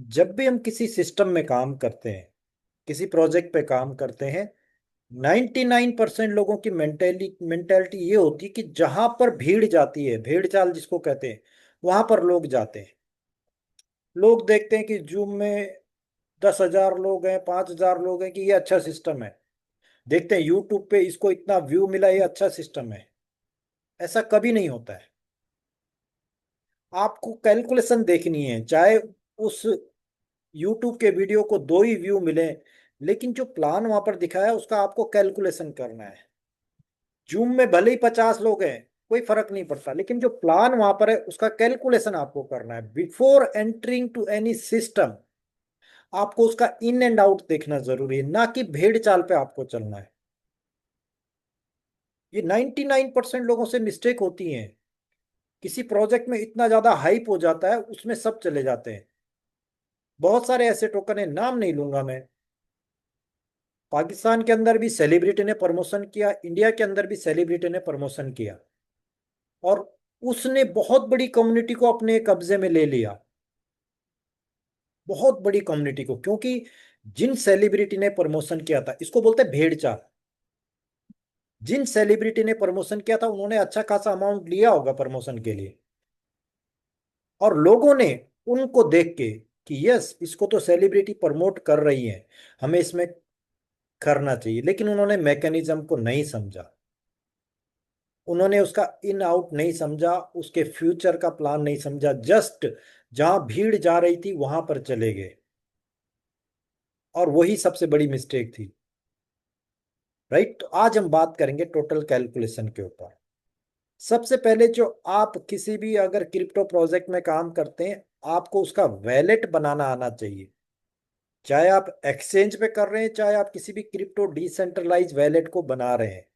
जब भी हम किसी सिस्टम में काम करते हैं, किसी प्रोजेक्ट पे काम करते हैं, 99% लोगों की मेंटेलिटी ये होती है कि जहां पर भीड़ जाती है, भेड़ चाल जिसको कहते हैं, वहां पर लोग जाते हैं। लोग देखते हैं कि जूम में 10,000 लोग हैं, 5,000 लोग हैं, कि ये अच्छा सिस्टम है। देखते हैं यूट्यूब पे इसको इतना व्यू मिला, ये अच्छा सिस्टम है। ऐसा कभी नहीं होता है। आपको कैलकुलेशन देखनी है, चाहे उस यूट्यूब के वीडियो को 2 ही व्यू मिले, लेकिन जो प्लान वहां पर दिखाया है उसका आपको कैलकुलेशन करना है। जूम में भले ही 50 लोग हैं, कोई फर्क नहीं पड़ता, लेकिन जो प्लान वहां पर है उसका कैलकुलेशन आपको करना है before entering to any system. आपको उसका इन एंड आउट देखना जरूरी है, ना कि भेड़ चाल पे आपको चलना है। ये 99% लोगों से मिस्टेक होती है। किसी प्रोजेक्ट में इतना ज्यादा हाइप हो जाता है, उसमें सब चले जाते हैं। बहुत सारे ऐसे टोकन है, नाम नहीं लूंगा मैं। पाकिस्तान के अंदर भी सेलिब्रिटी ने प्रमोशन किया, इंडिया के अंदर भी सेलिब्रिटी ने प्रमोशन किया, और उसने बहुत बड़ी कम्युनिटी को अपने कब्जे में ले लिया। बहुत बड़ी कम्युनिटी को, क्योंकि जिन सेलिब्रिटी ने प्रमोशन किया था, इसको बोलते हैं भेड़ चाल। जिन सेलिब्रिटी ने प्रमोशन किया था उन्होंने अच्छा खासा अमाउंट लिया होगा प्रमोशन के लिए, और लोगों ने उनको देख के कि यस, इसको तो सेलिब्रिटी प्रमोट कर रही है, हमें इसमें करना चाहिए, लेकिन उन्होंने मैकेनिज्म को नहीं समझा। उन्होंने उसका इन आउट नहीं समझा, उसके फ्यूचर का प्लान नहीं समझा, जस्ट जहां भीड़ जा रही थी वहां पर चले गए। और वही सबसे बड़ी मिस्टेक थी। राइट, तो आज हम बात करेंगे टोटल कैलकुलेशन के ऊपर। सबसे पहले, जो आप किसी भी अगर क्रिप्टो प्रोजेक्ट में काम करते हैं, आपको उसका वैलेट बनाना आना चाहिए। चाहे आप एक्सचेंज पे कर रहे हैं, चाहे आप किसी भी क्रिप्टो डिसेंट्रलाइज वैलेट को बना रहे हैं।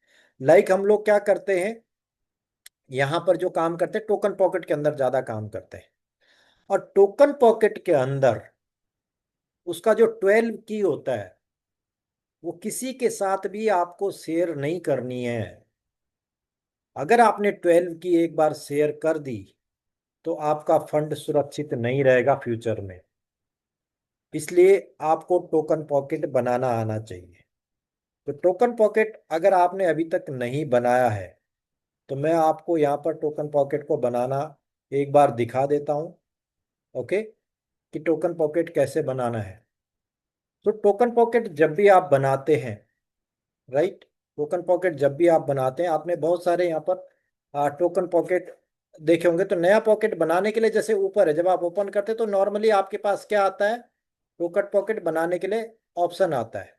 लाइक हम लोग क्या करते हैं, यहां पर जो काम करते हैं, टोकन पॉकेट के अंदर ज्यादा काम करते हैं। और टोकन पॉकेट के अंदर उसका जो 12 की होता है, वो किसी के साथ भी आपको शेयर नहीं करनी है। अगर आपने 12 की एक बार शेयर कर दी, तो आपका फंड सुरक्षित नहीं रहेगा फ्यूचर में। इसलिए आपको टोकन पॉकेट बनाना आना चाहिए। तो टोकन पॉकेट अगर आपने अभी तक नहीं बनाया है, तो मैं आपको यहाँ पर टोकन पॉकेट को बनाना एक बार दिखा देता हूँ। ओके, कि टोकन पॉकेट कैसे बनाना है। तो टोकन पॉकेट जब भी आप बनाते हैं, राइट, टोकन पॉकेट जब भी आप बनाते हैं, आपने बहुत सारे यहाँ पर टोकन पॉकेट देखे होंगे। तो नया पॉकेट बनाने के लिए जैसे ऊपर है, जब आप ओपन करते हैं तो नॉर्मली आपके पास क्या आता है, टोकन पॉकेट बनाने के लिए ऑप्शन आता है।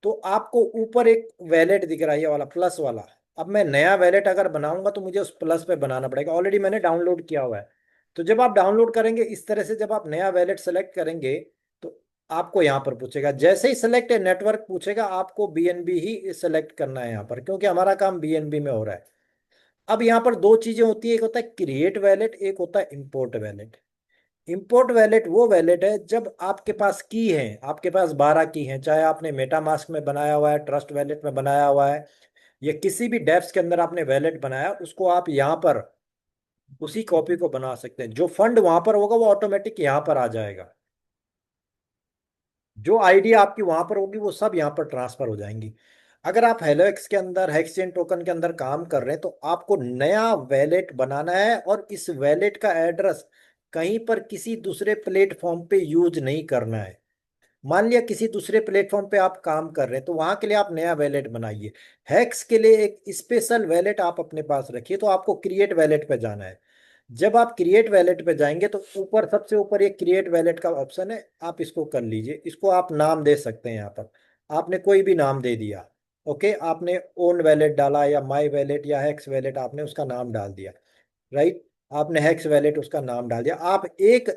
तो आपको ऊपर एक वैलेट दिख रहा है, ये वाला प्लस वाला। अब मैं नया वैलेट अगर बनाऊंगा तो मुझे उस प्लस पे बनाना पड़ेगा, ऑलरेडी मैंने डाउनलोड किया हुआ है। तो जब आप डाउनलोड करेंगे इस तरह से, जब आप नया वैलेट सेलेक्ट करेंगे, तो आपको यहाँ पर पूछेगा, जैसे ही सेलेक्ट नेटवर्क पूछेगा, आपको बीएनबी ही सेलेक्ट करना है यहाँ पर, क्योंकि हमारा काम बीएनबी में हो रहा है। अब यहाँ पर दो चीजें होती है, एक होता है क्रिएट वैलेट, एक होता है इंपोर्ट वैलेट। इंपोर्ट वैलेट वो वैलेट है जब आपके पास की है, आपके पास 12 की है, चाहे आपने मेटामास्क में बनाया हुआ है, ट्रस्ट वैलेट में बनाया हुआ है, या किसी भी डेप्स के अंदर आपने वैलेट बनाया, उसको आप यहाँ पर उसी कॉपी को बना सकते हैं। जो फंड वहां पर होगा वो ऑटोमेटिक यहाँ पर आ जाएगा। जो आईडी आपकी वहां पर होगी वो सब यहाँ पर ट्रांसफर हो जाएंगी। अगर आप हेलोएक्स के अंदर, हेक्सचेन टोकन के अंदर काम कर रहे हैं, तो आपको नया वैलेट बनाना है, और इस वैलेट का एड्रेस कहीं पर किसी दूसरे प्लेटफॉर्म पे यूज नहीं करना है। मान लिया किसी दूसरे प्लेटफॉर्म पे आप काम कर रहे हैं, तो वहां के लिए आप नया वैलेट बनाइए। हैक्स के लिए एक स्पेशल वैलेट आप अपने पास रखिए। तो आपको क्रिएट वैलेट पे जाना है। जब आप क्रिएट वैलेट पे जाएंगे तो ऊपर, सबसे ऊपर एक क्रिएट वैलेट का ऑप्शन है, आप इसको कर लीजिए। इसको आप नाम दे सकते हैं यहाँ पर। आपने कोई भी नाम दे दिया। ओके, आपने ओन वैलेट डाला, या माई वैलेट, या हैक्स वैलेट, आपने उसका नाम डाल दिया। राइट, आपने हैक्स वैलेट उसका नाम डाल दिया। आप एक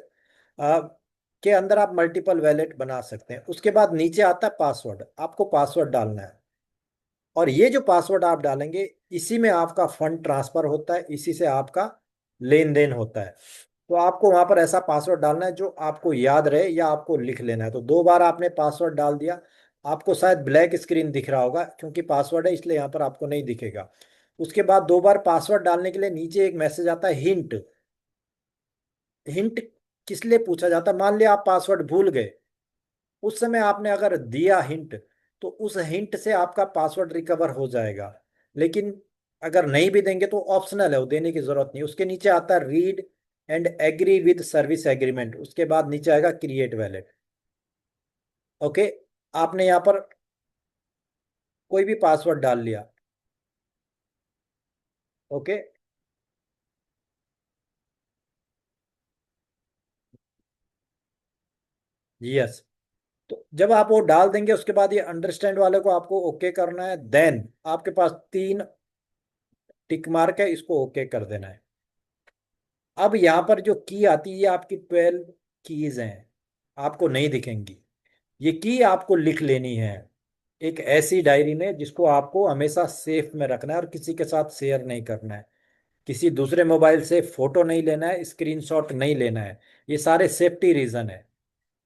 के अंदर आप मल्टीपल वैलेट बना सकते हैं। उसके बाद नीचे आता है पासवर्ड, आपको पासवर्ड डालना है। और ये जो पासवर्ड आप डालेंगे, इसी में आपका फंड ट्रांसफर होता है, इसी से आपका लेन देन होता है। तो आपको वहां पर ऐसा पासवर्ड डालना है जो आपको याद रहे, या आपको लिख लेना है। तो 2 बार आपने पासवर्ड डाल दिया। आपको शायद ब्लैक स्क्रीन दिख रहा होगा, क्योंकि पासवर्ड है इसलिए यहाँ पर आपको नहीं दिखेगा। उसके बाद 2 बार पासवर्ड डालने के लिए नीचे एक मैसेज आता है, हिंट। हिंट किस लिए पूछा जाता है? मान लिया आप पासवर्ड भूल गए, उस समय आपने अगर दिया हिंट, तो उस हिंट से आपका पासवर्ड रिकवर हो जाएगा। लेकिन अगर नहीं भी देंगे तो ऑप्शनल है, वो देने की जरूरत नहीं। उसके नीचे आता है read and agree with service agreement, उसके बाद नीचे आएगा क्रिएट वैलेट। ओके, आपने यहाँ पर कोई भी पासवर्ड डाल लिया। Okay, yes. तो जब आप वो डाल देंगे, उसके बाद ये अंडरस्टैंड वाले को आपको ओके करना है। देन आपके पास 3 टिक मार्क है, इसको ओके कर देना है। अब यहाँ पर जो की आती है, ये आपकी 12 कीज हैं, आपको नहीं दिखेंगी। ये की आपको लिख लेनी है एक ऐसी डायरी में, जिसको आपको हमेशा सेफ में रखना है और किसी के साथ शेयर नहीं करना है। किसी दूसरे मोबाइल से फोटो नहीं लेना है, स्क्रीनशॉट नहीं लेना है। ये सारे सेफ्टी रीजन है।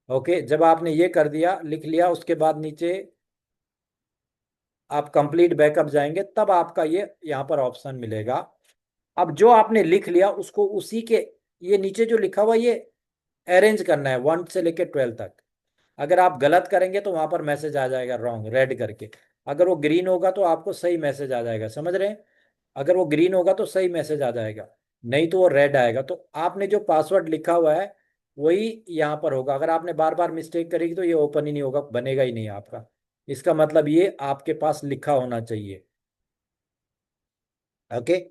ओके, जब आपने ये कर दिया, लिख लिया, उसके बाद नीचे आप कंप्लीट बैकअप जाएंगे, तब आपका ये यहाँ पर ऑप्शन मिलेगा। अब जो आपने लिख लिया उसको उसी के, ये नीचे जो लिखा हुआ ये अरेंज करना है 1 से लेकर 12 तक। अगर आप गलत करेंगे तो वहां पर मैसेज आ जाएगा रॉन्ग रेड करके। अगर वो ग्रीन होगा तो आपको सही मैसेज आ जाएगा, समझ रहे हैं? अगर वो ग्रीन होगा तो सही मैसेज आ जाएगा, नहीं तो वो रेड आएगा। तो आपने जो पासवर्ड लिखा हुआ है वही यहाँ पर होगा। अगर आपने बार बार मिस्टेक करेगी तो ये ओपन ही नहीं होगा, बनेगा ही नहीं आपका। इसका मतलब ये आपके पास लिखा होना चाहिए। ओके,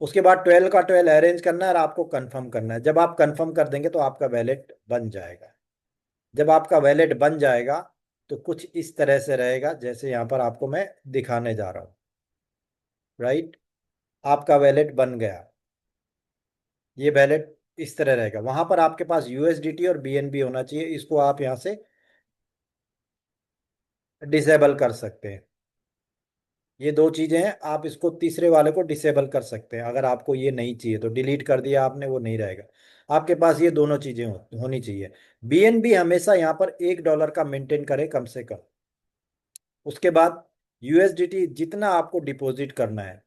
उसके बाद 12 का 12 अरेंज करना है और आपको कंफर्म करना है। जब आप कंफर्म कर देंगे तो आपका वैलेट बन जाएगा। जब आपका वैलेट बन जाएगा तो कुछ इस तरह से रहेगा, जैसे यहाँ पर आपको मैं दिखाने जा रहा हूँ। राइट, आपका वैलेट बन गया। ये वैलेट इस तरह रहेगा। वहां पर आपके पास यूएसडीटी और बीएनबी होना चाहिए, इसको आप यहाँ से डिसेबल कर सकते हैं। ये दो चीजें हैं, आप इसको तीसरे वाले को डिसेबल कर सकते हैं। अगर आपको ये नहीं चाहिए तो डिलीट कर दिया आपने, वो नहीं रहेगा। आपके पास ये दोनों चीजें होनी चाहिए। बीएनबी हमेशा यहाँ पर $1 का मेंटेन करे कम से कम। उसके बाद यूएसडीटी जितना आपको डिपॉजिट करना है।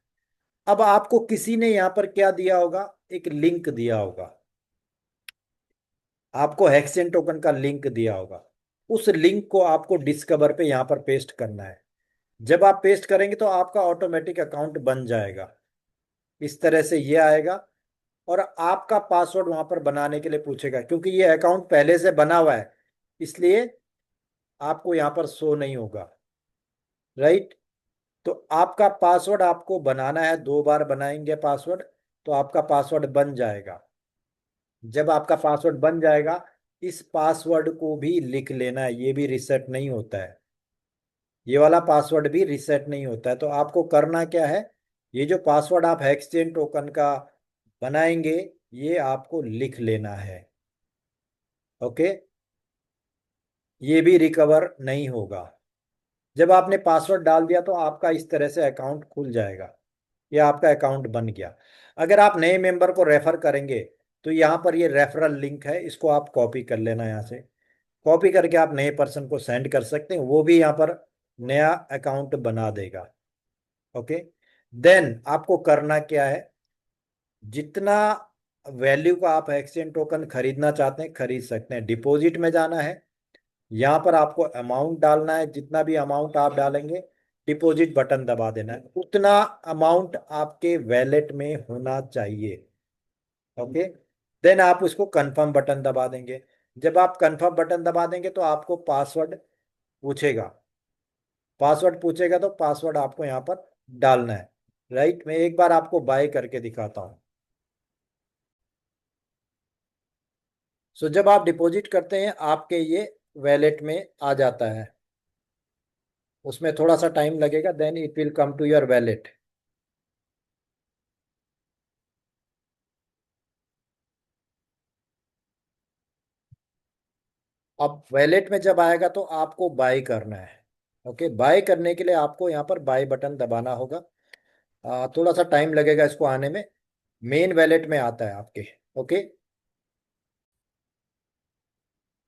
अब आपको किसी ने यहाँ पर क्या दिया होगा, एक लिंक दिया होगा। आपको हेक्सेन टोकन का लिंक दिया होगा। उस लिंक को आपको डिस्कवर पे यहाँ पर पेस्ट करना है। जब आप पेस्ट करेंगे तो आपका ऑटोमेटिक अकाउंट बन जाएगा। इस तरह से ये आएगा। और आपका पासवर्ड वहां पर बनाने के लिए पूछेगा, क्योंकि ये अकाउंट पहले से बना हुआ है, इसलिए आपको यहाँ पर शो नहीं होगा। राइट, तो आपका पासवर्ड आपको बनाना है, 2 बार बनाएंगे पासवर्ड तो आपका पासवर्ड बन जाएगा। जब आपका पासवर्ड बन जाएगा, इस पासवर्ड को भी लिख लेना है, ये भी रिसेट नहीं होता है। ये वाला पासवर्ड भी रिसेट नहीं होता है। तो आपको करना क्या है, ये जो पासवर्ड आप एक्सचेंज टोकन का बनाएंगे, ये आपको लिख लेना है। ओके, ये भी रिकवर नहीं होगा। जब आपने पासवर्ड डाल दिया तो आपका इस तरह से अकाउंट खुल जाएगा। ये आपका अकाउंट बन गया। अगर आप नए मेंबर को रेफर करेंगे तो यहाँ पर ये रेफरल लिंक है, इसको आप कॉपी कर लेना यहाँ से। कॉपी करके आप नए पर्सन को सेंड कर सकते हैं, वो भी यहाँ पर नया अकाउंट बना देगा। ओके, देन आपको करना क्या है, जितना वैल्यू का आप एक्सचेंज टोकन खरीदना चाहते हैं खरीद सकते हैं। डिपॉजिट में जाना है, यहाँ पर आपको अमाउंट डालना है, जितना भी अमाउंट आप डालेंगे डिपॉजिट बटन दबा देना है, उतना अमाउंट आपके वैलेट में होना चाहिए। ओके, देन आप उसको कंफर्म बटन दबा देंगे। जब आप कंफर्म बटन दबा देंगे तो आपको पासवर्ड पूछेगा। पासवर्ड पूछेगा तो पासवर्ड आपको यहाँ पर डालना है। राइट, मैं एक बार आपको बाय करके दिखाता हूँ। सो जब आप डिपॉजिट करते हैं आपके ये वैलेट में आ जाता है। उसमें थोड़ा सा टाइम लगेगा, then it will come to your wallet. अब वैलेट में जब आएगा तो आपको बाय करना है। ओके, बाय करने के लिए आपको यहाँ पर बाय बटन दबाना होगा। थोड़ा सा टाइम लगेगा इसको आने में। मेन वैलेट में आता है आपके। ओके,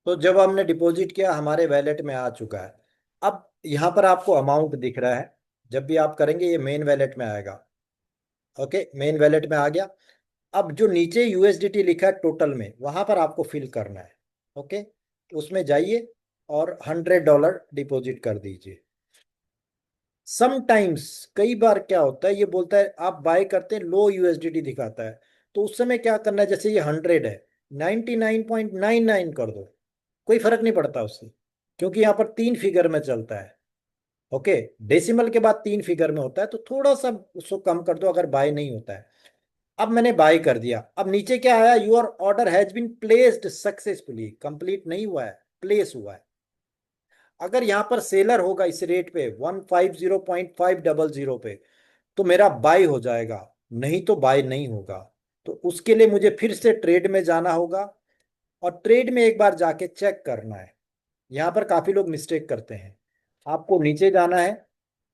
तो जब हमने डिपॉजिट किया हमारे वैलेट में आ चुका है। अब यहाँ पर आपको अमाउंट दिख रहा है। जब भी आप करेंगे ये मेन वैलेट में आएगा। ओके, मेन वैलेट में आ गया। अब जो नीचे यूएसडीटी लिखा है टोटल में, वहां पर आपको फिल करना है। ओके, उसमें जाइए और $100 डिपॉजिट कर दीजिए। समटाइम्स, कई बार क्या होता है, ये बोलता है आप बाय करते हैं, लो यूएसडीटी दिखाता है। तो उस समय क्या करना है, जैसे ये 100 है, 99.99 कर दो, कोई फर्क नहीं पड़ता उससे, क्योंकि यहाँ पर 3 फिगर में चलता है। ओके, डेसिमल के बाद 3 फिगर में होता है, तो थोड़ा सा उसको कम कर दो अगर बाय नहीं होता है। अब मैंने बाय कर दिया, अब नीचे क्या आया, your order has been placed successfully, complete नहीं हुआ है, प्लेस हुआ है। अगर यहां पर सेलर होगा इस रेट पे 150.500 पे, तो मेरा बाय हो जाएगा, नहीं तो बाय नहीं होगा। तो उसके लिए मुझे फिर से ट्रेड में जाना होगा, और ट्रेड में एक बार जाके चेक करना है। यहाँ पर काफी लोग मिस्टेक करते हैं। आपको नीचे जाना है,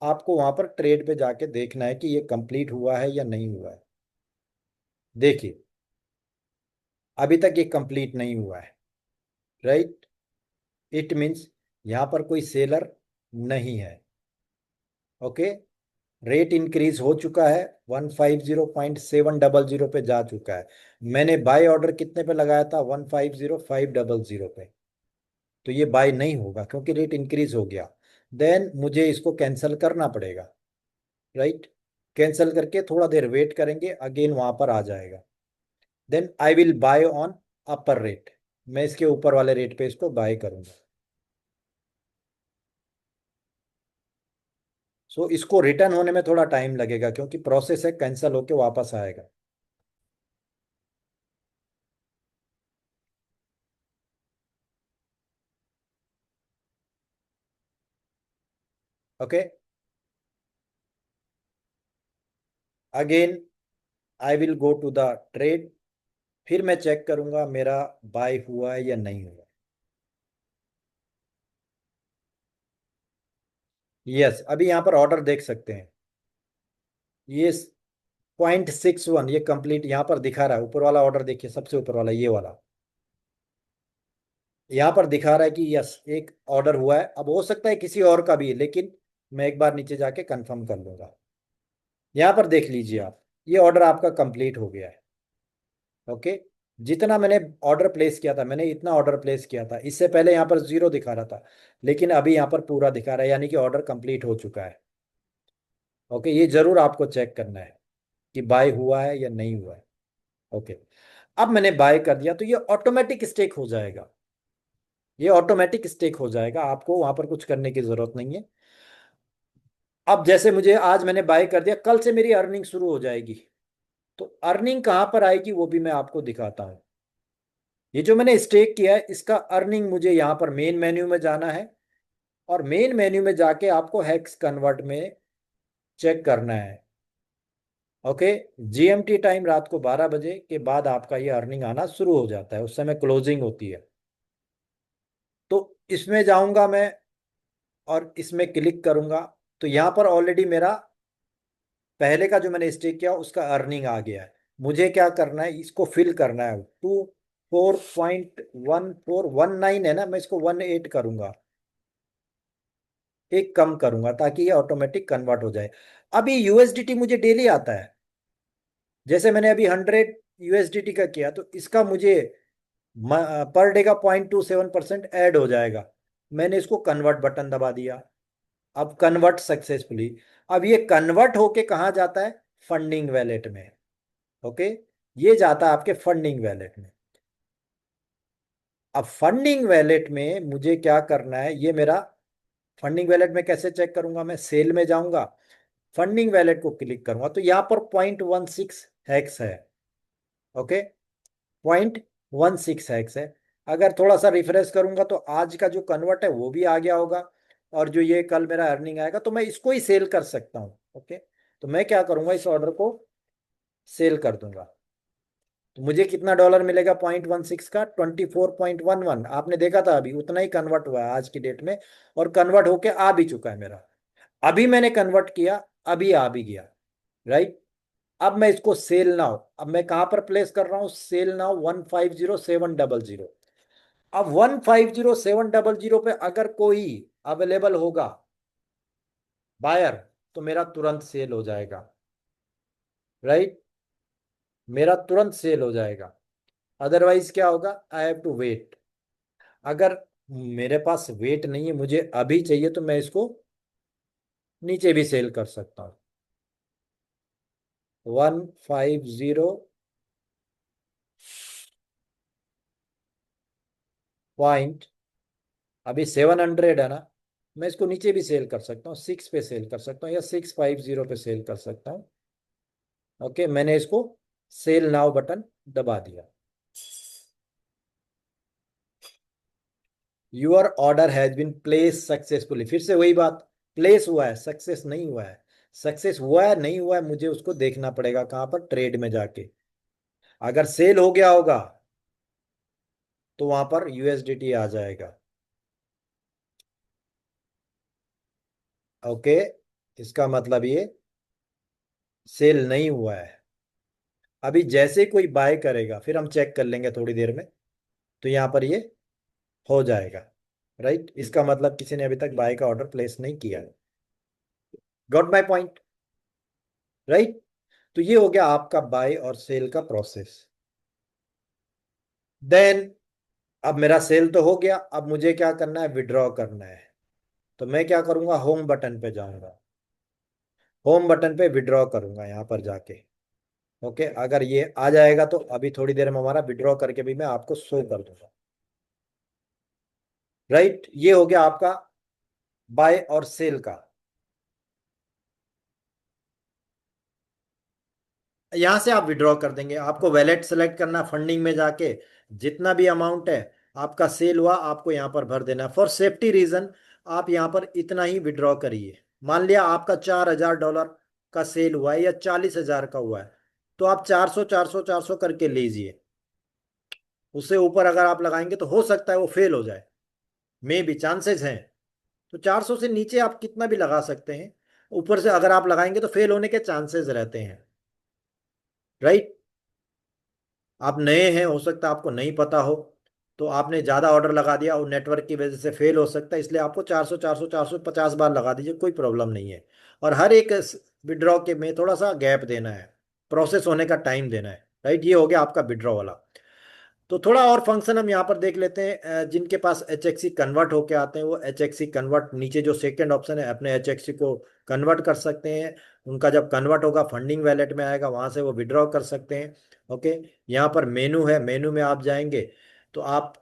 आपको वहां पर ट्रेड पे जाके देखना है कि ये कंप्लीट हुआ है या नहीं हुआ है। देखिए, अभी तक ये कंप्लीट नहीं हुआ है, राइट। इट मीन्स यहाँ पर कोई सेलर नहीं है। ओके, रेट इंक्रीज हो चुका है, 150.700 पे जा चुका है। मैंने बाय ऑर्डर कितने पे लगाया था, 150,500 पे। तो ये बाय नहीं होगा क्योंकि रेट इंक्रीज हो गया। देन मुझे इसको कैंसिल करना पड़ेगा, राइट। कैंसिल करके थोड़ा देर वेट करेंगे, अगेन वहां पर आ जाएगा। Then I will buy on upper rate, मैं इसके ऊपर वाले रेट पे इसको बाय करूंगा। सो इसको रिटर्न होने में थोड़ा टाइम लगेगा, क्योंकि प्रोसेस है, कैंसिल होके वापस आएगा। Okay, again I will go to the trade, फिर मैं चेक करूंगा मेरा बाय हुआ है या नहीं हुआ। यस, अभी यहाँ पर ऑर्डर देख सकते हैं, ये 0.61 ये कंप्लीट यहाँ पर दिखा रहा है। ऊपर वाला ऑर्डर देखिए, सबसे ऊपर वाला ये वाला, यहाँ पर दिखा रहा है कि यस एक ऑर्डर हुआ है। अब हो सकता है किसी और का भी है, लेकिन मैं एक बार नीचे जाके कंफर्म कर लूंगा। यहाँ पर देख लीजिए आप, ये ऑर्डर आपका कंप्लीट हो गया है। ओके, जितना मैंने ऑर्डर प्लेस किया था, मैंने इतना ऑर्डर प्लेस किया था, इससे पहले यहाँ पर जीरो दिखा रहा था, लेकिन अभी यहाँ पर पूरा दिखा रहा है, यानी कि ऑर्डर कंप्लीट हो चुका है। ओके, ये जरूर आपको चेक करना है कि बाय हुआ है या नहीं हुआ है। ओके, अब मैंने बाय कर दिया तो ये ऑटोमेटिक स्टेक हो जाएगा, ये ऑटोमेटिक स्टेक हो जाएगा, आपको वहां पर कुछ करने की जरूरत नहीं है। अब जैसे मुझे आज मैंने बाय कर दिया, कल से मेरी अर्निंग शुरू हो जाएगी। तो अर्निंग कहाँ पर आएगी वो भी मैं आपको दिखाता हूँ। ये जो मैंने स्टेक किया है, इसका अर्निंग मुझे यहाँ पर मेन मेन्यू में जाना है, और मेन मेन्यू में जाके आपको हेक्स कन्वर्ट में चेक करना है। ओके, जीएमटी टाइम रात को 12 बजे के बाद आपका ये अर्निंग आना शुरू हो जाता है, उस समय क्लोजिंग होती है। तो इसमें जाऊंगा मैं, और इसमें क्लिक करूंगा, तो यहाँ पर ऑलरेडी मेरा पहले का जो मैंने स्टेक किया उसका अर्निंग आ गया है। मुझे क्या करना है, इसको फिल करना है। 24.1419 है ना, मैं इसको 18 करूंगा, एक कम करूंगा, ताकि ये ऑटोमेटिक कन्वर्ट हो जाए। अभी यूएसडीटी मुझे डेली आता है, जैसे मैंने अभी 100 यूएसडीटी का किया, तो इसका मुझे पर डे का 0.27% ऐड हो जाएगा। मैंने इसको कन्वर्ट बटन दबा दिया, अब कन्वर्ट सक्सेसफुली। अब ये कन्वर्ट होके कहाँ जाता है, फंडिंग वैलेट में। ओके, ये जाता है आपके फंडिंग वैलेट में। अब फंडिंग वैलेट में मुझे क्या करना है, ये मेरा फंडिंग वैलेट में कैसे चेक करूंगा, मैं सेल में जाऊंगा, फंडिंग वैलेट को क्लिक करूंगा, तो यहाँ पर 0.16 हैक्स है। ओके, 0.16 हैक्स है। अगर थोड़ा सा रिफ्रेश करूंगा तो आज का जो कन्वर्ट है वो भी आ गया होगा, और जो ये कल मेरा अर्निंग आएगा, तो मैं इसको ही सेल कर सकता हूँ। ओके, तो मैं क्या करूंगा, इस ऑर्डर को सेल कर दूंगा। तो मुझे कितना डॉलर मिलेगा, 0.16 का 24.11, आपने देखा था अभी उतना ही कन्वर्ट हुआ है आज की डेट में, और कन्वर्ट होके आ भी चुका है मेरा। अभी मैंने कन्वर्ट किया, अभी आ भी गया, राइट। अब मैं इसको सेल नाउ, अब मैं कहां पर प्लेस कर रहा हूं, सेल नाउ 150,700। अब 150,700 पे अगर कोई अवेलेबल होगा बायर, तो मेरा तुरंत सेल हो जाएगा, राइट। मेरा तुरंत सेल हो जाएगा। अदरवाइज क्या होगा, आई हैव टू वेट। अगर मेरे पास वेट नहीं है, मुझे अभी चाहिए, तो मैं इसको नीचे भी सेल कर सकता हूँ। 150 पॉइंट, अभी 700 है ना, मैं इसको नीचे भी सेल कर सकता हूँ, 6 पे सेल कर सकता हूँ या 650 पे सेल कर सकता हूँ। ओके, मैंने इसको सेल नाउ बटन दबा दिया। Your order has been place successfully, फिर से वही बात, प्लेस हुआ है, सक्सेस नहीं हुआ है। सक्सेस हुआ है नहीं हुआ है, मुझे उसको देखना पड़ेगा कहाँ पर, ट्रेड में जाके। अगर सेल हो गया होगा तो वहां पर यूएसडीटी आ जाएगा। ओके, इसका मतलब ये सेल नहीं हुआ है। अभी जैसे ही कोई बाय करेगा, फिर हम चेक कर लेंगे थोड़ी देर में, तो यहाँ पर ये हो जाएगा। राइट, इसका मतलब किसी ने अभी तक बाय का ऑर्डर प्लेस नहीं किया। Got my point, right. तो ये हो गया आपका बाय और सेल का प्रोसेस। देन, अब मेरा सेल तो हो गया, अब मुझे क्या करना है, विड्रॉ करना है। तो मैं क्या करूंगा, होम बटन पे जाऊंगा, होम बटन पे विड्रॉ करूंगा यहाँ पर जाके। ओके, अगर ये आ जाएगा तो अभी थोड़ी देर में हमारा विड्रॉ करके भी मैं आपको शो कर दूंगा। राइट, ये हो गया आपका बाय और सेल का। यहां से आप विड्रॉ कर देंगे, आपको वैलेट सेलेक्ट करना, फंडिंग में जाके जितना भी अमाउंट है आपका सेल हुआ, आपको यहाँ पर भर देना। फॉर सेफ्टी रीजन आप यहाँ पर इतना ही विड्रॉ करिए। मान लिया आपका $4000 का सेल हुआ है या 40,000 का हुआ है, तो आप 400 400 400 करके लीजिए। उससे ऊपर अगर आप लगाएंगे तो हो सकता है वो फेल हो जाए, मे भी चांसेस हैं। तो 400 से नीचे आप कितना भी लगा सकते हैं, ऊपर से अगर आप लगाएंगे तो फेल होने के चांसेस रहते हैं। राइट, आप नए हैं, हो सकता है आपको नहीं पता हो, तो आपने ज़्यादा ऑर्डर लगा दिया और नेटवर्क की वजह से फेल हो सकता है, इसलिए आपको 400 400 450 बार लगा दीजिए, कोई प्रॉब्लम नहीं है। और हर एक विड्रॉ के में थोड़ा सा गैप देना है, प्रोसेस होने का टाइम देना है। राइट, ये हो गया आपका विड्रॉ वाला। तो थोड़ा और फंक्शन हम यहाँ पर देख लेते हैं। जिनके पास एच एक्स सी कन्वर्ट होके आते हैं, वो एच एक्स सी कन्वर्ट, नीचे जो सेकंड ऑप्शन है, अपने एच एक्स सी को कन्वर्ट कर सकते हैं। उनका जब कन्वर्ट होगा फंडिंग वैलेट में आएगा, वहां से वो विड्रॉ कर सकते हैं। ओके, यहाँ पर मेनू है, मेनू में आप जाएंगे तो आप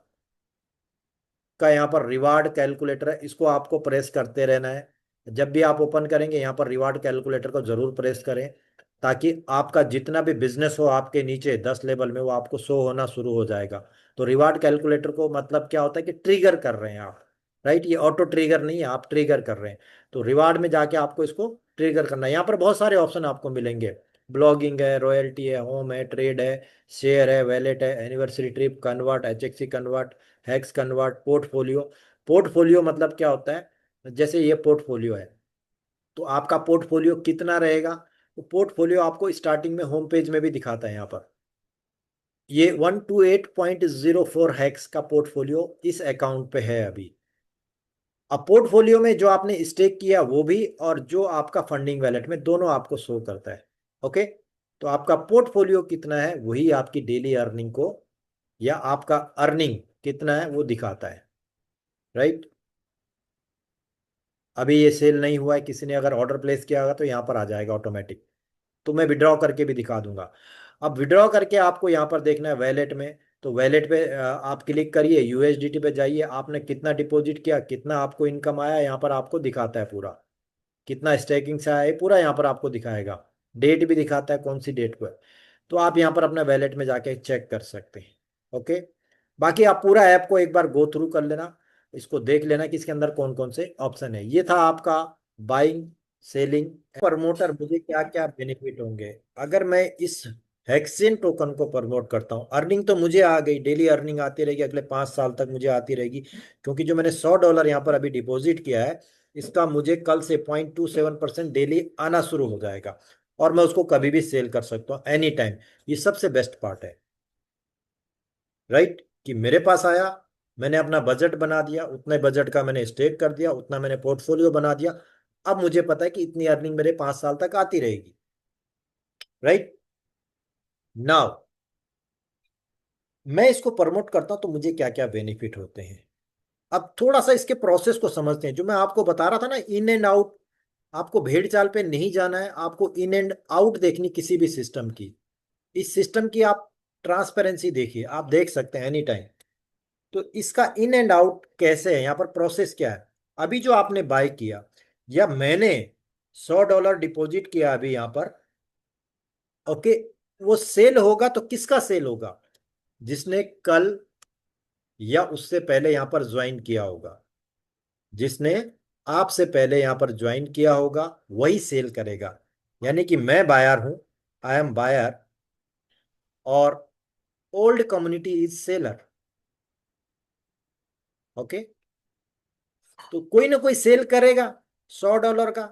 का यहाँ पर रिवार्ड कैलकुलेटर है, इसको आपको प्रेस करते रहना है। जब भी आप ओपन करेंगे यहाँ पर रिवार्ड कैलकुलेटर को जरूर प्रेस करें, ताकि आपका जितना भी बिजनेस हो आपके नीचे 10 लेवल में, वो आपको शो होना शुरू हो जाएगा। तो रिवार्ड कैलकुलेटर को मतलब क्या होता है कि ट्रिगर कर रहे हैं आप। राइट, ये ऑटो ट्रिगर नहीं है, आप ट्रिगर कर रहे हैं। तो रिवार्ड में जाके आपको इसको ट्रिगर करना है। यहाँ पर बहुत सारे ऑप्शन आपको मिलेंगे, ब्लॉगिंग है, रॉयल्टी है, होम है, ट्रेड है, शेयर है, वैलेट है, anniversary trip, convert, HXC convert, hex convert, portfolio. Portfolio मतलब क्या होता है, जैसे ये पोर्टफोलियो है, तो आपका पोर्टफोलियो कितना रहेगा, तो पोर्टफोलियो आपको स्टार्टिंग में होम पेज में भी दिखाता है यहाँ पर। ये 128.04 हैक्स का पोर्टफोलियो इस अकाउंट पे है अभी। अब पोर्टफोलियो में जो आपने स्टेक किया वो भी, और जो आपका फंडिंग वैलेट में, दोनों आपको शो करता है। ओके, तो आपका पोर्टफोलियो कितना है वही आपकी डेली अर्निंग को, या आपका अर्निंग कितना है वो दिखाता है। राइट, अभी ये सेल नहीं हुआ है, किसी ने अगर ऑर्डर प्लेस किया होगा तो यहाँ पर आ जाएगा ऑटोमेटिक। तो मैं विड्रॉ करके भी दिखा दूंगा। अब विड्रॉ करके आपको यहाँ पर देखना है वैलेट में, तो वैलेट पे आप क्लिक करिए, यूएसडीटी पे जाइए, आपने कितना डिपॉजिट किया, कितना आपको इनकम आया, यहाँ पर आपको दिखाता है पूरा। कितना स्टेकिंग से आया है पूरा यहाँ पर आपको दिखाएगा। डेट भी दिखाता है कौन सी डेट को है। तो आप यहाँ पर अपना वैलेट में जाके चेक कर सकते हैं। ओके, बाकी आप पूरा ऐप को एक बार गो थ्रू कर लेना, इसको देख लेना कि इसके अंदर कौन कौन से ऑप्शन है। ये था आपका बाइंग, सेलिंग, प्रमोटर, मुझे क्या क्या बेनिफिट होंगे अगर मैं इस हेक्सेन टोकन को प्रमोट करता हूँ। अर्निंग तो मुझे आ गई, डेली अर्निंग आती रहेगी, अगले 5 साल तक मुझे आती रहेगी, क्योंकि जो मैंने $100 यहाँ पर अभी डिपॉजिट किया है, इसका मुझे कल से 0.27% डेली आना शुरू हो जाएगा, और मैं उसको कभी भी सेल कर सकता हूँ एनी टाइम। ये सबसे बेस्ट पार्ट है। राइट, कि मेरे पास आया, मैंने अपना बजट बना दिया, उतने बजट का मैंने स्टेक कर दिया, उतना मैंने पोर्टफोलियो बना दिया। अब मुझे पता है कि इतनी अर्निंग मेरे 5 साल तक आती रहेगी। राइट, नाउ मैं इसको प्रमोट करता हूं तो मुझे क्या क्या बेनिफिट होते हैं। अब थोड़ा सा इसके प्रोसेस को समझते हैं, जो मैं आपको बता रहा था ना, इन एंड आउट। आपको भेड़ चाल पे नहीं जाना है, आपको इन एंड आउट देखनी किसी भी सिस्टम की। इस सिस्टम की आप ट्रांसपेरेंसी देखिए, आप देख सकते हैं एनी टाइम। तो इसका इन एंड आउट कैसे है, यहाँ पर प्रोसेस क्या है। अभी जो आपने बाय किया, या मैंने $100 डिपॉजिट किया अभी यहाँ पर, ओके, वो सेल होगा तो किसका सेल होगा? जिसने कल या उससे पहले यहाँ पर ज्वाइन किया होगा, जिसने आपसे पहले यहाँ पर ज्वाइन किया होगा, वही सेल करेगा। यानी कि मैं बायर हूं, आई एम बायर, और old community is seller. Okay, तो कोई ना कोई सेल करेगा $100 का।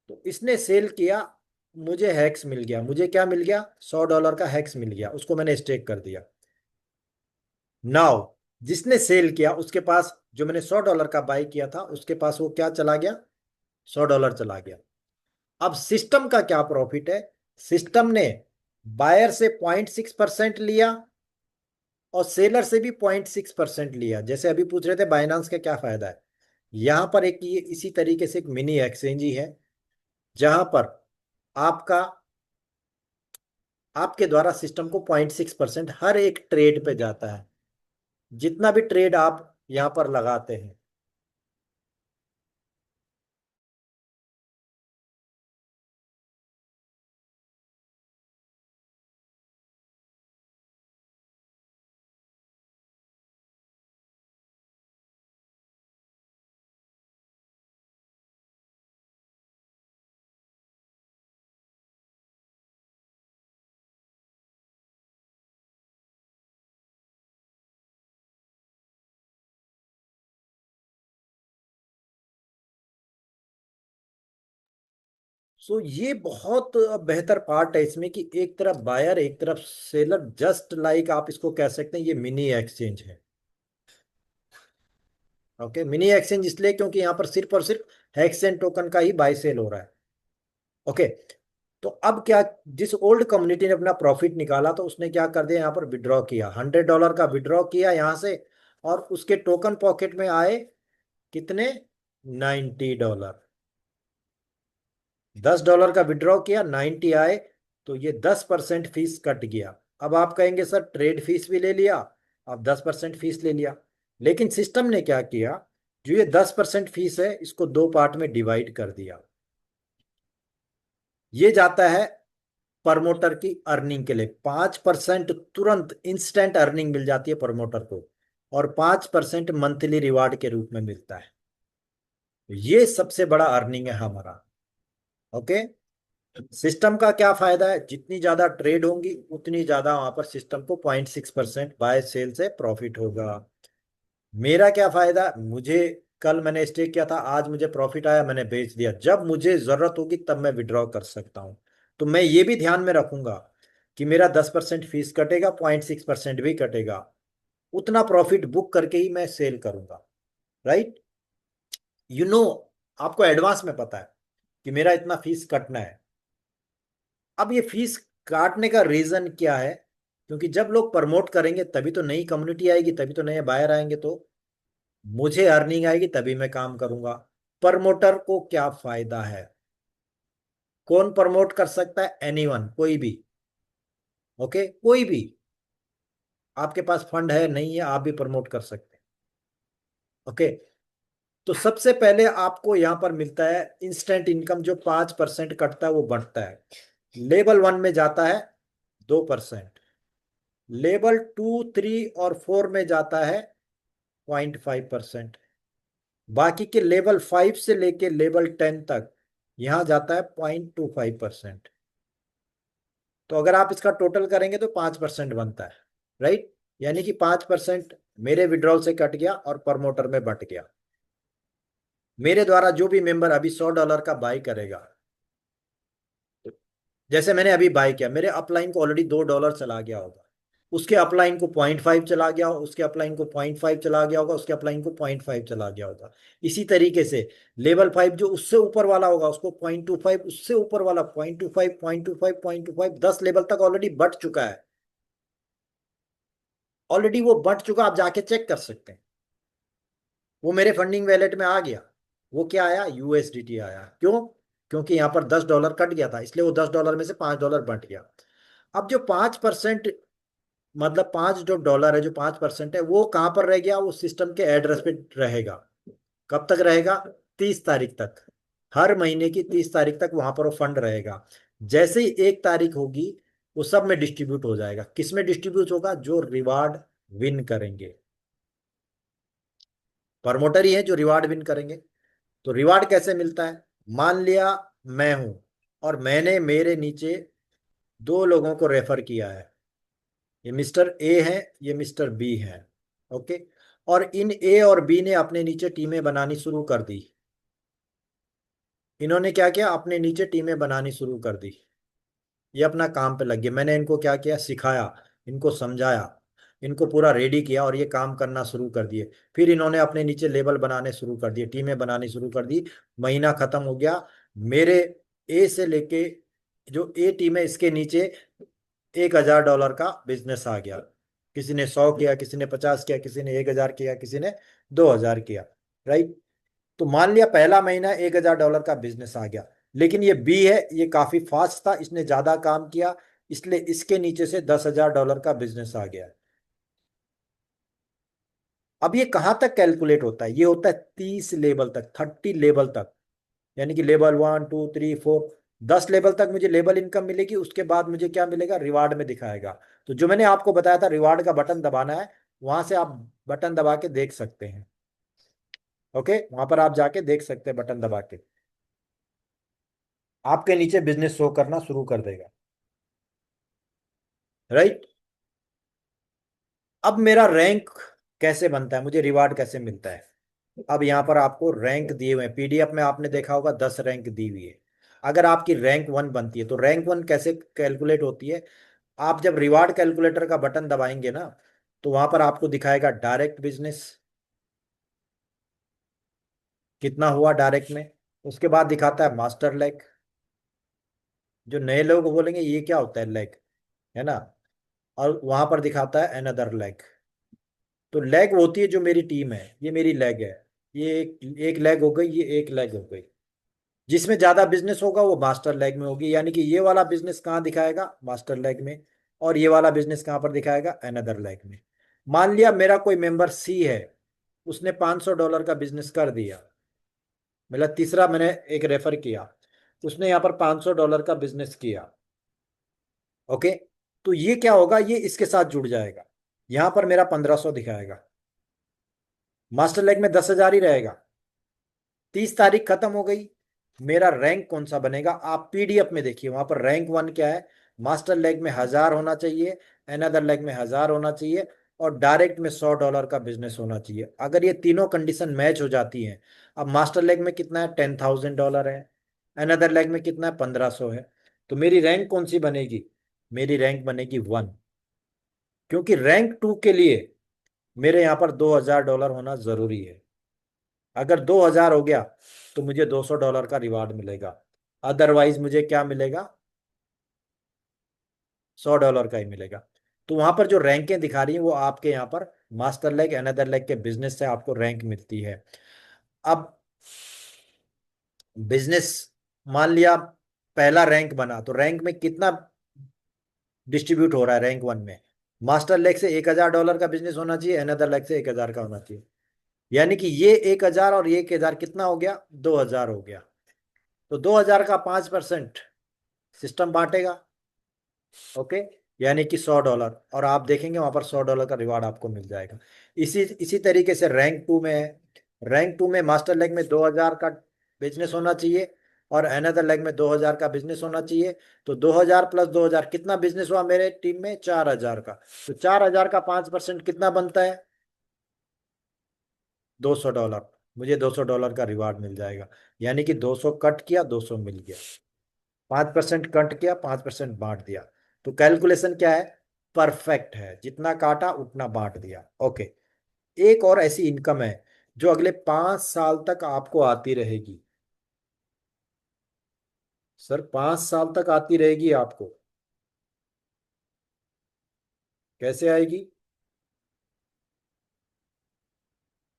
तो इसने सेल किया, मुझे हैक्स मिल गया। मुझे क्या मिल गया? $100 का हैक्स मिल गया, उसको मैंने स्टेक कर दिया। नाउ जिसने सेल किया उसके पास, जो मैंने $100 का बाई किया था, उसके पास वो क्या चला गया? $100 चला गया। अब सिस्टम का क्या प्रॉफिट है? सिस्टम ने बायर से 0.6% लिया, और सेलर से भी 0.6% लिया। जैसे अभी पूछ रहे थे बाइनांस का क्या फायदा है, यहां पर एक ये इसी तरीके से एक मिनी एक्सचेंज ही है, जहां पर आपका आपके द्वारा सिस्टम को 0.6% हर एक ट्रेड पे जाता है, जितना भी ट्रेड आप यहां पर लगाते हैं। सो ये बहुत बेहतर पार्ट है इसमें, कि एक तरफ बायर एक तरफ सेलर, जस्ट लाइक आप इसको कह सकते हैं ये मिनी एक्सचेंज है। ओके, मिनी एक्सचेंज इसलिए क्योंकि यहाँ पर सिर्फ और सिर्फ हेक्सेन टोकन का ही बाय सेल हो रहा है। ओके, तो अब क्या, जिस ओल्ड कम्युनिटी ने अपना प्रॉफिट निकाला तो उसने क्या कर दिया, यहाँ पर विड्रॉ किया, $100 का विड्रॉ किया यहाँ से, और उसके टोकन पॉकेट में आए कितने? $90। $10 का विड्रॉ किया, 90 आए, तो ये 10% फीस कट गया। अब आप कहेंगे सर ट्रेड फीस भी ले लिया, अब 10% फीस ले लिया। लेकिन सिस्टम ने क्या किया, जो ये 10% फीस है इसको दो पार्ट में डिवाइड कर दिया। ये जाता है प्रमोटर की अर्निंग के लिए, 5% तुरंत इंस्टेंट अर्निंग मिल जाती है प्रमोटर को, और 5% मंथली रिवार्ड के रूप में मिलता है। ये सबसे बड़ा अर्निंग है हमारा। ओके, सिस्टम का क्या फायदा है? जितनी ज्यादा ट्रेड होंगी उतनी ज्यादा वहां पर सिस्टम को 0.6% बाय सेल से प्रॉफिट होगा। मेरा क्या फायदा? मुझे कल मैंने स्टेक किया था, आज मुझे प्रॉफिट आया, मैंने बेच दिया। जब मुझे जरूरत होगी तब मैं विड्रॉ कर सकता हूं। तो मैं ये भी ध्यान में रखूंगा कि मेरा 10% फीस कटेगा, 0.6% भी कटेगा, उतना प्रॉफिट बुक करके ही मैं सेल करूंगा। राइट, यू नो, आपको एडवांस में पता है कि मेरा इतना फीस कटना है। अब ये फीस काटने का रीजन क्या है? क्योंकि जब लोग प्रमोट करेंगे तभी तो नई कम्युनिटी आएगी, तभी तो नए बायर आएंगे, तो मुझे अर्निंग आएगी, तभी मैं काम करूंगा। प्रमोटर को क्या फायदा है? कौन प्रमोट कर सकता है? एनीवन, कोई भी। ओके, कोई भी। आपके पास फंड है नहीं है, आप भी प्रमोट कर सकते हैं। ओके, तो सबसे पहले आपको यहां पर मिलता है इंस्टेंट इनकम, जो 5% कटता है वो बढ़ता है। लेवल 1 में जाता है 2%, लेवल 2, 3 और 4 में जाता है 0.5%, बाकी के लेवल 5 से लेके लेवल 10 तक यहां जाता है 0.25%। तो अगर आप इसका टोटल करेंगे तो 5% बनता है। राइट, यानी कि 5% मेरे विड्रॉल से कट गया और प्रमोटर में बट गया। मेरे द्वारा जो भी मेंबर अभी $100 का बाई करेगा, जैसे मैंने अभी बाई किया, मेरे अपलाइन को ऑलरेडी $2 चला गया होगा। उसके अपलाइन को 0.5 चला गया हो, उसके अपलाइन को 0.5 चला गया होगा, उसके अपलाइन को 0.5 चला गया होगा। इसी तरीके से लेवल 5 जो उससे ऊपर वाला होगा उसको 0.25, उससे ऊपर वाला 0.25, 0.25, 0.25, 10 लेवल तक ऑलरेडी बढ़ चुका है। ऑलरेडी वो बढ़ चुका, आप जाके चेक कर सकते हैं। वो मेरे फंडिंग वैलेट में आ गया। वो क्या आया? यूएसडीटी आया। क्यों? क्योंकि यहाँ पर $10 कट गया था, इसलिए वो $10 में से $5 बढ़ गया। अब जो 5%, मतलब 5 जो डॉलर है, जो 5% है, वो कहां पर रह गया? वो सिस्टम के एड्रेस पे रहेगा। कब तक रहेगा? 30 तारीख तक। हर महीने की 30 तारीख तक वहां पर वो फंड रहेगा। जैसे ही 1 तारीख होगी, वो सब में डिस्ट्रीब्यूट हो जाएगा। किस में डिस्ट्रीब्यूट होगा? जो रिवार्ड विन करेंगे। प्रमोटर ही है जो रिवार्ड विन करेंगे। तो रिवार्ड कैसे मिलता है? मान लिया मैं हूं, और मैंने मेरे नीचे 2 लोगों को रेफर किया है। ये मिस्टर ए है, ये मिस्टर बी है। ओके। और इन ए और बी ने अपने नीचे टीमें बनानी शुरू कर दी। इन्होंने क्या किया? अपने नीचे टीमें बनानी शुरू कर दी। ये अपना काम पे लग गए। मैंने इनको क्या किया? सिखाया, इनको समझाया, इनको पूरा रेडी किया, और ये काम करना शुरू कर दिए। फिर इन्होंने अपने नीचे लेबल बनाने शुरू कर दिए, टीमें बनानी शुरू कर दी। महीना खत्म हो गया, मेरे ए से लेके जो ए टीम है इसके नीचे $1,000 का बिजनेस आ गया। किसी ने 100 किया, किसी ने 50 किया, किसी ने 1,000 किया, किसी ने 2,000 किया। राइट। तो मान लिया पहला महीना $1,000 का बिजनेस आ गया। लेकिन ये बी है, ये काफी फास्ट था, इसने ज्यादा काम किया, इसलिए इसके नीचे से $10,000 का बिजनेस आ गया। अब ये कहां तक कैलकुलेट होता है? ये होता है 30 लेवल तक, 30 लेवल तक। यानी कि लेवल 1, 2, 3, 4, 10 लेवल तक मुझे लेवल इनकम मिलेगी। उसके बाद मुझे क्या मिलेगा? रिवार्ड में दिखाएगा। तो जो मैंने आपको बताया था रिवार्ड का बटन दबाना है, वहां से आप बटन दबा के देख सकते हैं। ओके, वहां पर आप जाके देख सकते हैं बटन दबा के। आपके नीचे बिजनेस शो करना शुरू कर देगा। राइट। अब मेरा रैंक कैसे बनता है? मुझे रिवार्ड कैसे मिलता है? अब यहाँ पर आपको रैंक दिए हुए हैं, पीडीएफ में आपने देखा होगा 10 रैंक दी हुई है। अगर आपकी रैंक 1 बनती है तो रैंक 1 कैसे कैलकुलेट होती है? आप जब रिवार्ड कैलकुलेटर का बटन दबाएंगे ना, तो वहां पर आपको दिखाएगा डायरेक्ट बिजनेस कितना हुआ डायरेक्ट में। उसके बाद दिखाता है मास्टर लैग। जो नए लोग बोलेंगे ये क्या होता है लैग, है ना। और वहां पर दिखाता है अनदर लैग। तो लैग होती है जो मेरी टीम है, ये मेरी लैग है। ये एक लैग हो गई, ये एक लैग हो गई। जिसमें ज्यादा बिजनेस होगा वो मास्टर लैग में होगी। यानी कि ये वाला बिजनेस कहाँ दिखाएगा? मास्टर लैग में। और ये वाला बिजनेस कहाँ पर दिखाएगा? अनदर लैग में। मान लिया मेरा कोई मेंबर सी है, उसने $500 का बिजनेस कर दिया। मतलब तीसरा मैंने एक रेफर किया, उसने यहाँ पर $500 का बिजनेस किया। ओके। तो ये क्या होगा? ये इसके साथ जुड़ जाएगा। यहां पर मेरा 1,500 दिखाएगा, मास्टर लैग में 10,000 ही रहेगा। 30 तारीख खत्म हो गई, मेरा रैंक कौन सा बनेगा? आप पीडीएफ में देखिए, वहां पर रैंक 1 क्या है? मास्टर लेग में 1,000 होना चाहिए, अनदर लेग में 1,000 होना चाहिए, और डायरेक्ट में $100 का बिजनेस होना चाहिए। अगर ये तीनों कंडीशन मैच हो जाती हैं, अब मास्टर लेग में कितना है? $10,000 है। अनदर लेग में कितना है? 1,500 है। तो मेरी रैंक कौन सी बनेगी? मेरी रैंक बनेगी 1। क्योंकि रैंक 2 के लिए मेरे यहाँ पर $2,000 होना जरूरी है। अगर 2,000 हो गया तो मुझे $200 का रिवार्ड मिलेगा। अदरवाइज मुझे क्या मिलेगा? $100 का ही मिलेगा। तो वहां पर जो रैंकें दिखा रही है वो आपके यहाँ पर मास्टर लेग अनदर लेग के बिजनेस से आपको रैंक मिलती है। अब बिजनेस, मान लिया पहला रैंक बना, तो रैंक में कितना डिस्ट्रीब्यूट हो रहा है? रैंक 1 में मास्टर लेग से $1,000 का बिजनेस होना चाहिए, अनदर लेग से 1,000 का होना चाहिए। यानी कि ये 1,000 और ये 1,000 कितना हो गया? 2,000 हो गया। तो 2,000 का 5% सिस्टम बांटेगा। ओके। यानी कि $100, और आप देखेंगे वहां पर $100 का रिवार्ड आपको मिल जाएगा। इसी इसी तरीके से रैंक 2 में है। रैंक 2 में मास्टर लेग में 2,000 का बिजनेस होना चाहिए, और अनदर लेग में 2,000 का बिजनेस होना चाहिए। तो 2,000 प्लस 2,000 कितना बिजनेस हुआ मेरे टीम में? 4,000 का। तो 4,000 का 5% कितना बनता है? $200। मुझे $200 का रिवार्ड मिल जाएगा। यानी कि 200 कट किया, 200 मिल गया। 5% कट किया, 5% बांट दिया। तो कैलकुलेशन क्या है? परफेक्ट है, जितना काटा उतना बांट दिया। ओके। एक और ऐसी इनकम है जो अगले 5 साल तक आपको आती रहेगी। सर 5 साल तक आती रहेगी आपको। कैसे आएगी?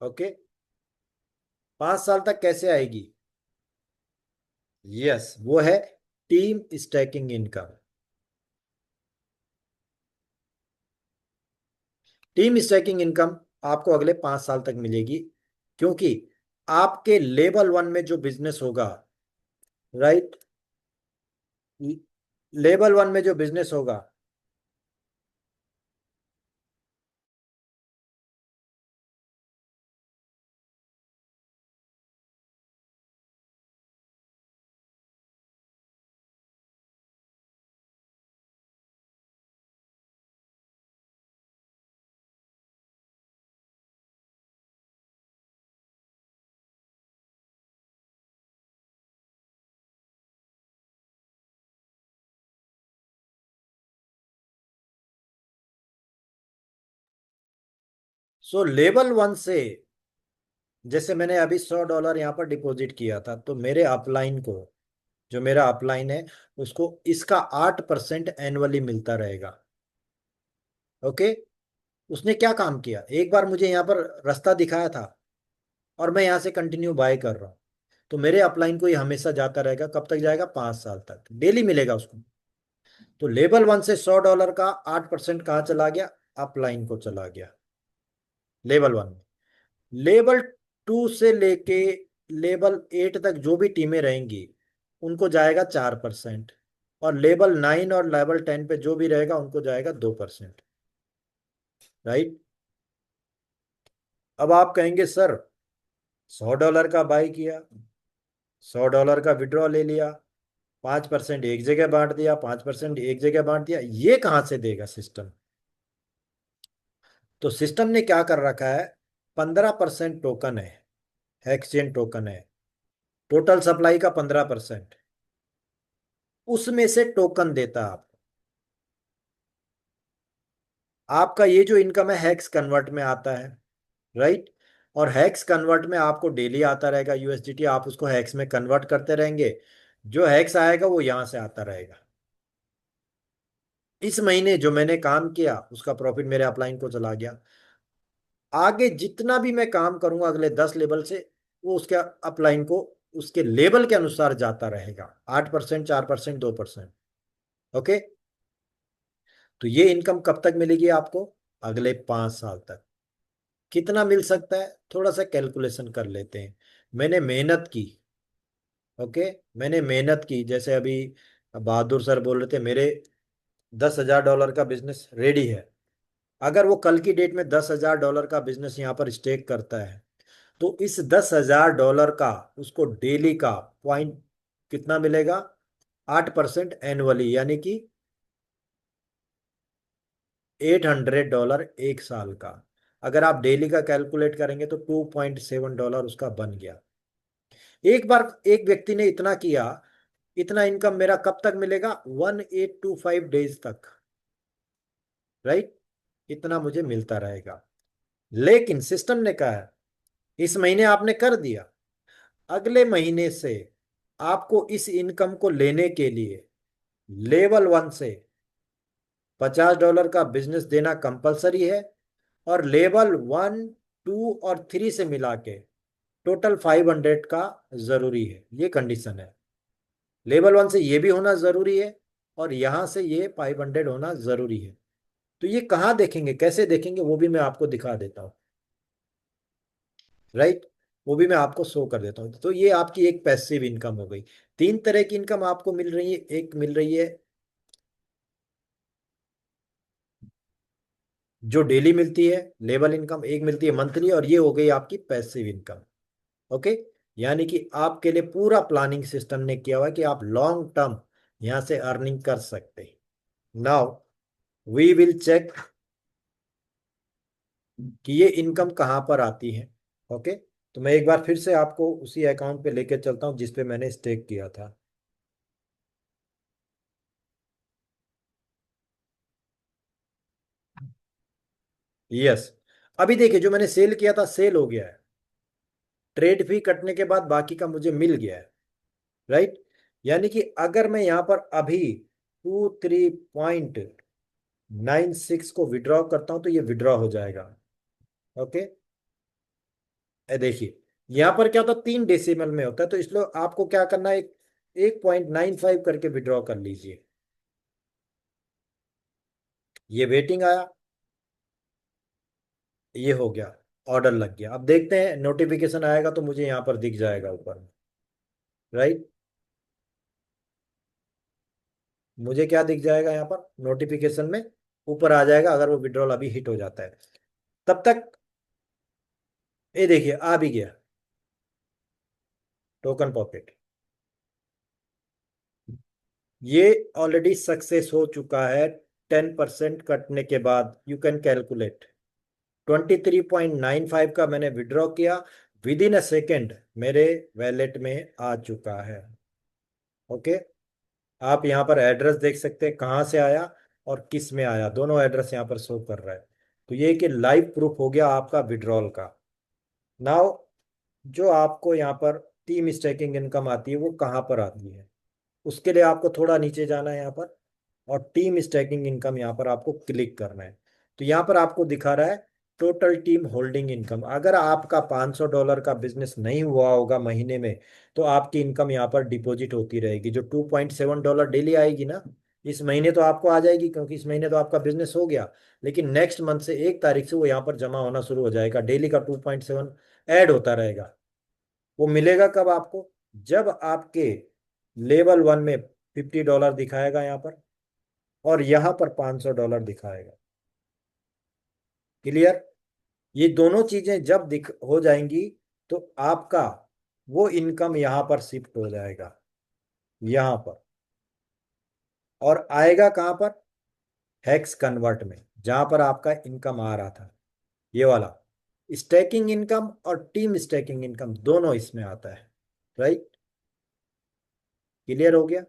ओके। 5 साल तक कैसे आएगी? यस, वो है team stacking income. Team stacking income आपको अगले 5 साल तक मिलेगी, क्योंकि आपके लेवल वन में जो बिजनेस होगा, राइट, लेवल वन में जो बिजनेस होगा, सो लेवल वन से, जैसे मैंने अभी $100 यहाँ पर डिपॉजिट किया था, तो मेरे अपलाइन को, जो मेरा अपलाइन है, उसको इसका 8% एनुअली मिलता रहेगा। ओके। उसने क्या काम किया, एक बार मुझे यहाँ पर रास्ता दिखाया था और मैं यहाँ से कंटिन्यू बाय कर रहा हूँ, तो मेरे अपलाइन को ये हमेशा जाता रहेगा। कब तक जाएगा? 5 साल तक डेली मिलेगा उसको। तो लेवल वन से $100 का 8% कहाँ चला गया? अपलाइन को चला गया, लेवल वन में। लेवल टू से लेके लेवल 8 तक जो भी टीमें रहेंगी उनको जाएगा 4%, और लेवल 9 और लेवल 10 पे जो भी रहेगा उनको जाएगा 2%। राइट। अब आप कहेंगे सर, $100 का बाई किया, $100 का विड्रॉ ले लिया, 5% एक जगह बांट दिया, 5% एक जगह बांट दिया, ये कहाँ से देगा सिस्टम? तो सिस्टम ने क्या कर रखा है, 15% टोकन है, एक्सचेंज टोकन है, टोटल सप्लाई का 15%, उसमें से टोकन देता है आपको। आपका ये जो इनकम है हैक्स कन्वर्ट में आता है, राइट। और हैक्स कन्वर्ट में आपको डेली आता रहेगा यूएसडीटी, आप उसको हैक्स में कन्वर्ट करते रहेंगे, जो हैक्स आएगा वो यहां से आता रहेगा। इस महीने जो मैंने काम किया उसका प्रॉफिट मेरे अपलाइन को चला गया। आगे जितना भी मैं काम करूंगा अगले 10 लेवल से, वो उसके अपलाइन को उसके लेवल के अनुसार जाता रहेगा, 8%, 4%, 2%। ओके। तो ये इनकम कब तक मिलेगी आपको? अगले 5 साल तक। कितना मिल सकता है? थोड़ा सा कैलकुलेशन कर लेते हैं। मैंने मेहनत की। ओके। मैंने मेहनत की, जैसे अभी बहादुर सर बोल रहे थे मेरे $10,000 का बिजनेस रेडी है। अगर वो कल की डेट में $10,000 का बिजनेस यहाँ पर स्टेक करता है, तो इस $10,000 का उसको डेली का पॉइंट कितना मिलेगा? 8% एनुअली, यानी कि $800 एक साल का। अगर आप डेली का कैलकुलेट करेंगे तो $2.7 उसका बन गया। एक बार एक व्यक्ति ने इतना किया, इतना इनकम मेरा कब तक मिलेगा? 1825 डेज तक, राइट। इतना मुझे मिलता रहेगा। लेकिन सिस्टम ने कहा है, इस महीने आपने कर दिया, अगले महीने से आपको इस इनकम को लेने के लिए लेवल वन से $50 का बिजनेस देना कंपलसरी है, और लेवल वन, टू और थ्री से मिला के टोटल 500 का जरूरी है, ये कंडीशन है। लेवल वन से ये भी होना जरूरी है, और यहां से ये 500 होना जरूरी है। तो ये कहाँ देखेंगे, कैसे देखेंगे, वो भी मैं आपको दिखा देता हूँ, राइट। वो भी मैं आपको शो कर देता हूँ। तो ये आपकी एक पैसिव इनकम हो गई। 3 तरह की इनकम आपको मिल रही है। एक मिल रही है जो डेली मिलती है, लेवल इनकम, एक मिलती है मंथली, और ये हो गई आपकी पैसिव इनकम। ओके। यानी कि आपके लिए पूरा प्लानिंग सिस्टम ने किया हुआ है कि आप लॉन्ग टर्म यहां से अर्निंग कर सकते हैं। नाउ वी विल चेक कि ये इनकम कहाँ पर आती है। ओके। तो मैं एक बार फिर से आपको उसी अकाउंट पे लेके चलता हूँ जिस पे मैंने स्टेक किया था। यस। अभी देखिए, जो मैंने सेल किया था सेल हो गया है, ट्रेड फी कटने के बाद बाकी का मुझे मिल गया है, राइट। यानी कि अगर मैं यहां पर अभी 23.96 को विड्रॉ करता हूं तो ये विड्रॉ हो जाएगा। ओके। देखिए, यहां पर क्या होता है, 3 डेसिमल में होता है, तो इसलिए आपको क्या करना है, 1.95 करके विड्रॉ कर लीजिए। ये वेटिंग आया, ये हो गया, ऑर्डर लग गया। अब देखते हैं, नोटिफिकेशन आएगा तो मुझे यहाँ पर दिख जाएगा ऊपर, राइट। मुझे क्या दिख जाएगा यहाँ पर नोटिफिकेशन में, ऊपर आ जाएगा अगर वो विड्रॉल अभी हिट हो जाता है। तब तक ये देखिए आ भी गया, टोकन पॉकेट। ये ऑलरेडी सक्सेस हो चुका है। 10% कटने के बाद यू कैन कैलकुलेट, 23.95 का मैंने विड्रॉ किया, विद इन अ सेकेंड मेरे वैलेट में आ चुका है। ओके। आप यहाँ पर एड्रेस देख सकते हैं कहाँ से आया और किस में आया, दोनों एड्रेस यहाँ पर शो कर रहा है। तो ये कि लाइव प्रूफ हो गया आपका विड्रॉल का। नाउ, जो आपको यहाँ पर टीम स्टैकिंग इनकम आती है वो कहाँ पर आती है, उसके लिए आपको थोड़ा नीचे जाना है यहाँ पर, और टीम स्टैकिंग इनकम यहाँ पर आपको क्लिक करना है। तो यहाँ पर आपको दिखा रहा है टोटल टीम होल्डिंग इनकम। अगर आपका $500 का बिजनेस नहीं हुआ होगा महीने में, तो आपकी इनकम यहाँ पर डिपॉजिट होती रहेगी, जो $2.7 डेली आएगी ना, इस महीने तो आपको आ जाएगी, क्योंकि इस महीने तो आपका बिजनेस हो गया। लेकिन नेक्स्ट मंथ से 1 तारीख से वो यहाँ पर जमा होना शुरू हो जाएगा, डेली का 2.7 ऐड होता रहेगा। वो मिलेगा कब आपको, जब आपके लेवल 1 में $50 दिखाएगा यहाँ पर, और यहाँ पर $500 दिखाएगा। क्लियर। ये दोनों चीजें जब दिख हो जाएंगी, तो आपका वो इनकम यहाँ पर शिफ्ट हो जाएगा, यहाँ पर, और आएगा कहाँ पर, हेक्स कन्वर्ट में, जहां पर आपका इनकम आ रहा था, ये वाला स्टैकिंग इनकम और टीम स्टैकिंग इनकम दोनों इसमें आता है, राइट। क्लियर हो गया।